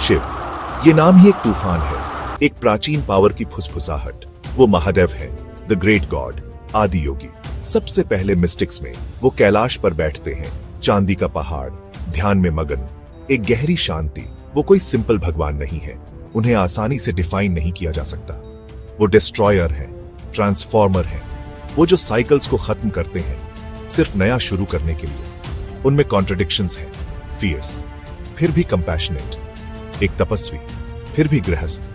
शिव, ये नाम ही एक तूफान है, एक प्राचीन पावर की फुसफुसाहट। वो महादेव है, द ग्रेट गॉड, आदि योगी। सबसे पहले मिस्टिक्स में वो कैलाश पर बैठते हैं, चांदी का पहाड़, ध्यान में मगन, एक गहरी शांति। वो कोई सिंपल भगवान नहीं है, उन्हें आसानी से डिफाइन नहीं किया जा सकता। वो डिस्ट्रॉयर है, ट्रांसफॉर्मर है, वो जो साइकिल्स को खत्म करते हैं सिर्फ नया शुरू करने के लिए। उनमें कॉन्ट्रडिक्शंस हैं, फियर्स, फिर भी कंपैशनेट, एक तपस्वी, फिर भी गृहस्थ,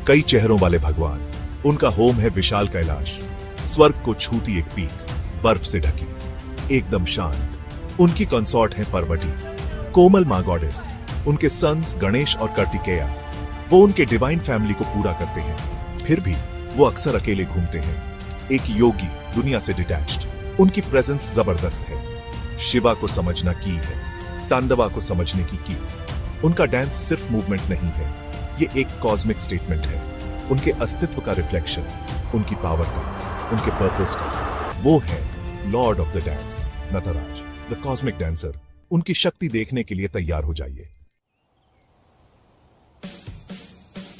कई चेहरों वाले भगवान। उनका होम है विशाल कैलाश, स्वर्ग को छूती एक पीक, बर्फ से ढकी, एकदम शांत। उनकी कंसॉर्ट है पार्वती, कोमल मां गॉडेस, उनके सन्स गणेश और कार्तिकेया। वो उनके डिवाइन फैमिली को पूरा करते हैं, फिर भी वो अक्सर अकेले घूमते हैं, एक योगी, दुनिया से डिटैच्ड। उनकी प्रेजेंस जबरदस्त है। शिवा को समझना की है, तांडवा को समझने की की। उनका डांस सिर्फ मूवमेंट नहीं है, ये एक कॉस्मिक स्टेटमेंट है, उनके अस्तित्व का रिफ्लेक्शन, उनकी पावर का, उनके पर्पस का। वो है lord of the dance, Nataraja, the cosmic dancer. उनकी शक्ति देखने के लिए तैयार हो जाइए।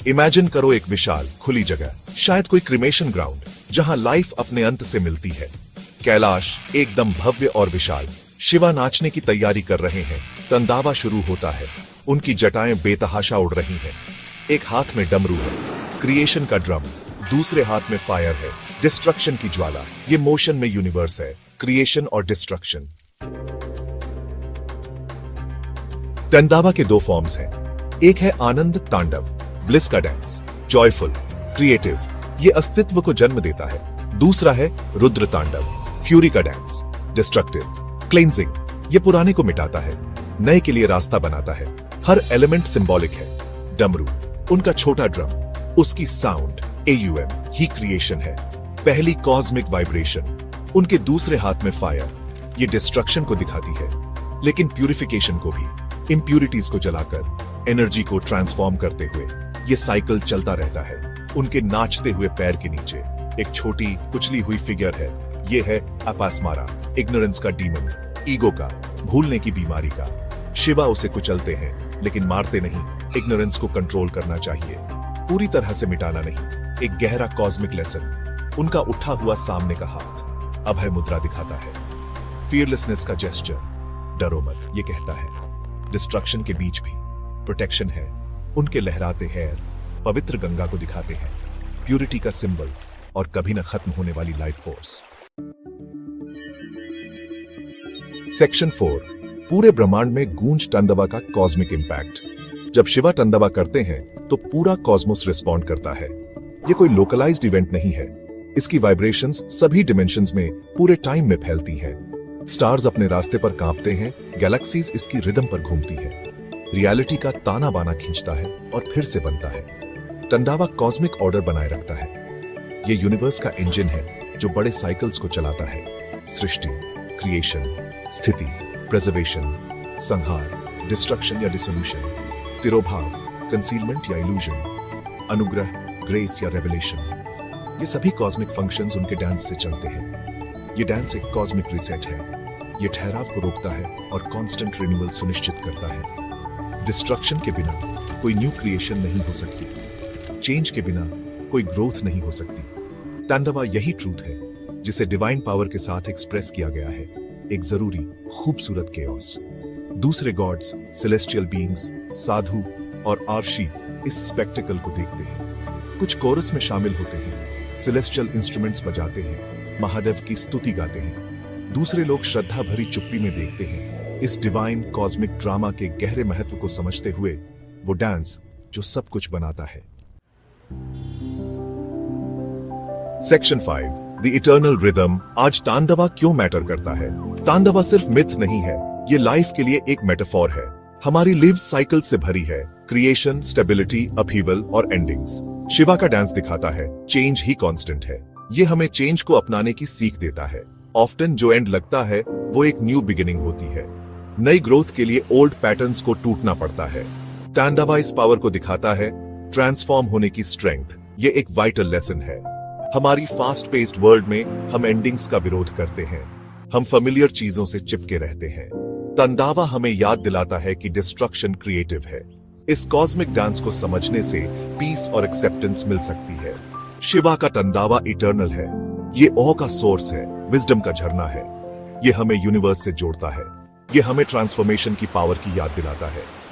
इमेजिन करो एक विशाल खुली जगह, शायद कोई क्रिमेशन ग्राउंड, जहां लाइफ अपने अंत से मिलती है। कैलाश एकदम भव्य और विशाल। शिवा नाचने की तैयारी कर रहे हैं, तंदावा शुरू होता है, उनकी जटाएं बेतहाशा उड़ रही हैं। एक हाथ में डमरू है, क्रिएशन का ड्रम, दूसरे हाथ में फायर है, डिस्ट्रक्शन की ज्वाला। ये मोशन में यूनिवर्स है, क्रिएशन और डिस्ट्रक्शन। तंदावा के दो फॉर्म्स हैं, एक है आनंद तांडव, ब्लिस का डांस, जॉयफुल, क्रिएटिव, ये अस्तित्व को जन्म देता है। दूसरा है रुद्र तांडव, फ्यूरी का डांस, डिस्ट्रक्टिव, क्लेंजिंग, ये पुराने को मिटाता है, नए के लिए रास्ता बनाता है। हर एलिमेंट सिंबॉलिक है। डमरू, उनका छोटा ड्रम, उसकी साउंड, AUM, ही क्रिएशन है, पहली कॉस्मिक वाइब्रेशन। उनके दूसरे हाथ में फायर, ये डिस्ट्रक्शन को दिखाती है, लेकिन प्यूरिफिकेशन को भी, इंप्यूरिटीज को जलाकर एनर्जी को ट्रांसफॉर्म करते हुए। ये साइकिल चलता रहता है। उनके नाचते हुए पैर के नीचे एक छोटी कुचली हुई फिगर है, ये है अपासमारा, इग्नोरेंस का डीमन, ईगो का, भूलने की बीमारी का। शिवा उसे कुचलते हैं, लेकिन मारते नहीं। इग्नोरेंस को कंट्रोल करना चाहिए, पूरी तरह से मिटाना नहीं। एक गहरा कॉस्मिक लेसन। उनका उठा हुआ सामने का हाथ अभय मुद्रा दिखाता है, फियरलेसनेस का जेस्चर, डरो मत, ये कहता है। डिस्ट्रक्शन के बीच भी प्रोटेक्शन है। उनके लहराते हेयर पवित्र गंगा को दिखाते हैं, प्यूरिटी का सिंबल और कभी न खत्म होने वाली लाइफ फोर्स। सेक्शन 4, पूरे ब्रह्मांड में गूंज तांडवा का कॉस्मिक इंपैक्ट। जब शिवा तांडवा करते हैं तो पूरा कॉस्मोस रिस्पॉन्ड करता है। ये कोई लोकलाइज्ड इवेंट नहीं है, इसकी वाइब्रेशंस सभी डिमेंशंस में पूरे टाइम में फैलती हैं। स्टार्स अपने रास्ते पर कांपते हैं, गैलेक्सीज इसकी रिदम पर घूमती हैं। रियलिटी का ताना बाना खींचता है और फिर से बनता है। तांडवा कॉस्मिक ऑर्डर बनाए रखता है। ये यूनिवर्स का इंजन है जो बड़े साइकिल्स को चलाता है, सृष्टि, क्रिएशन, स्थिति, प्रिजर्वेशन, संहार, डिस्ट्रक्शन या डिसोल्यूशन, तिरोभाव, कंसीलमेंट या इल्यूजन, अनुग्रह, ग्रेस या रेवलेशन। ये सभी कॉस्मिक फंक्शंस उनके डांस से चलते हैं। ये डांस एक कॉस्मिक रिसेट है, ये ठहराव को रोकता है और कांस्टेंट रिन्यूअल सुनिश्चित करता है। डिस्ट्रक्शन के बिना कोई न्यू क्रिएशन नहीं हो सकती, चेंज के बिना कोई ग्रोथ नहीं हो सकती। तांडवा यही ट्रूथ है जिसे डिवाइन पावर के साथ एक्सप्रेस किया गया है, एक जरूरी खूबसूरत केओस। दूसरे गॉड्स, सेलेस्टियल बीइंग्स, साधु और आर्शी इस स्पेक्टिकल को देखते हैं, कुछ कोरस में शामिल होते हैं, सेलेस्टियल इंस्ट्रूमेंट्स बजाते हैं, महादेव की स्तुति गाते हैं। दूसरे लोग श्रद्धा भरी चुप्पी में देखते हैं, इस डिवाइन कॉस्मिक ड्रामा के गहरे महत्व को समझते हुए। वो डांस जो सब कुछ बनाता है। Section 5, the eternal rhythm. आज तांडवा क्यों मैटर करता है? तांडवा सिर्फ मिथ नहीं है, ये लाइफ के लिए एक मेटाफोर है। हमारी लिव साइकिल से भरी है, क्रिएशन, स्टेबिलिटी, अपहीवल और एंडिंग्स। शिवा का डांस दिखाता है चेंज ही कांस्टेंट है। ये हमें चेंज को अपनाने की सीख देता है। ऑफ्टन जो एंड लगता है वो एक न्यू बिगिनिंग होती है। नई ग्रोथ के लिए ओल्ड पैटर्न्स को टूटना पड़ता है। तांडवा इस पावर को दिखाता है, ट्रांसफॉर्म होने की स्ट्रेंथ। ये एक वाइटल लेसन है। हमारी फास्ट पेस्ड वर्ल्ड में हम एंडिंग्स का विरोध करते हैं, हम फेमिलियर चीजों से चिपके रहते हैं। तांडवा हमें याद दिलाता है कि डिस्ट्रक्शन क्रिएटिव है, इस कॉस्मिक डांस को समझने से पीस और एक्सेप्टेंस मिल सकती है। शिवा का टंदावा इटर्नल है। ये ऑ का सोर्स है, विजडम का झरना है। ये हमें यूनिवर्स से जोड़ता है। ये हमें ट्रांसफॉर्मेशन की पावर की याद दिलाता है।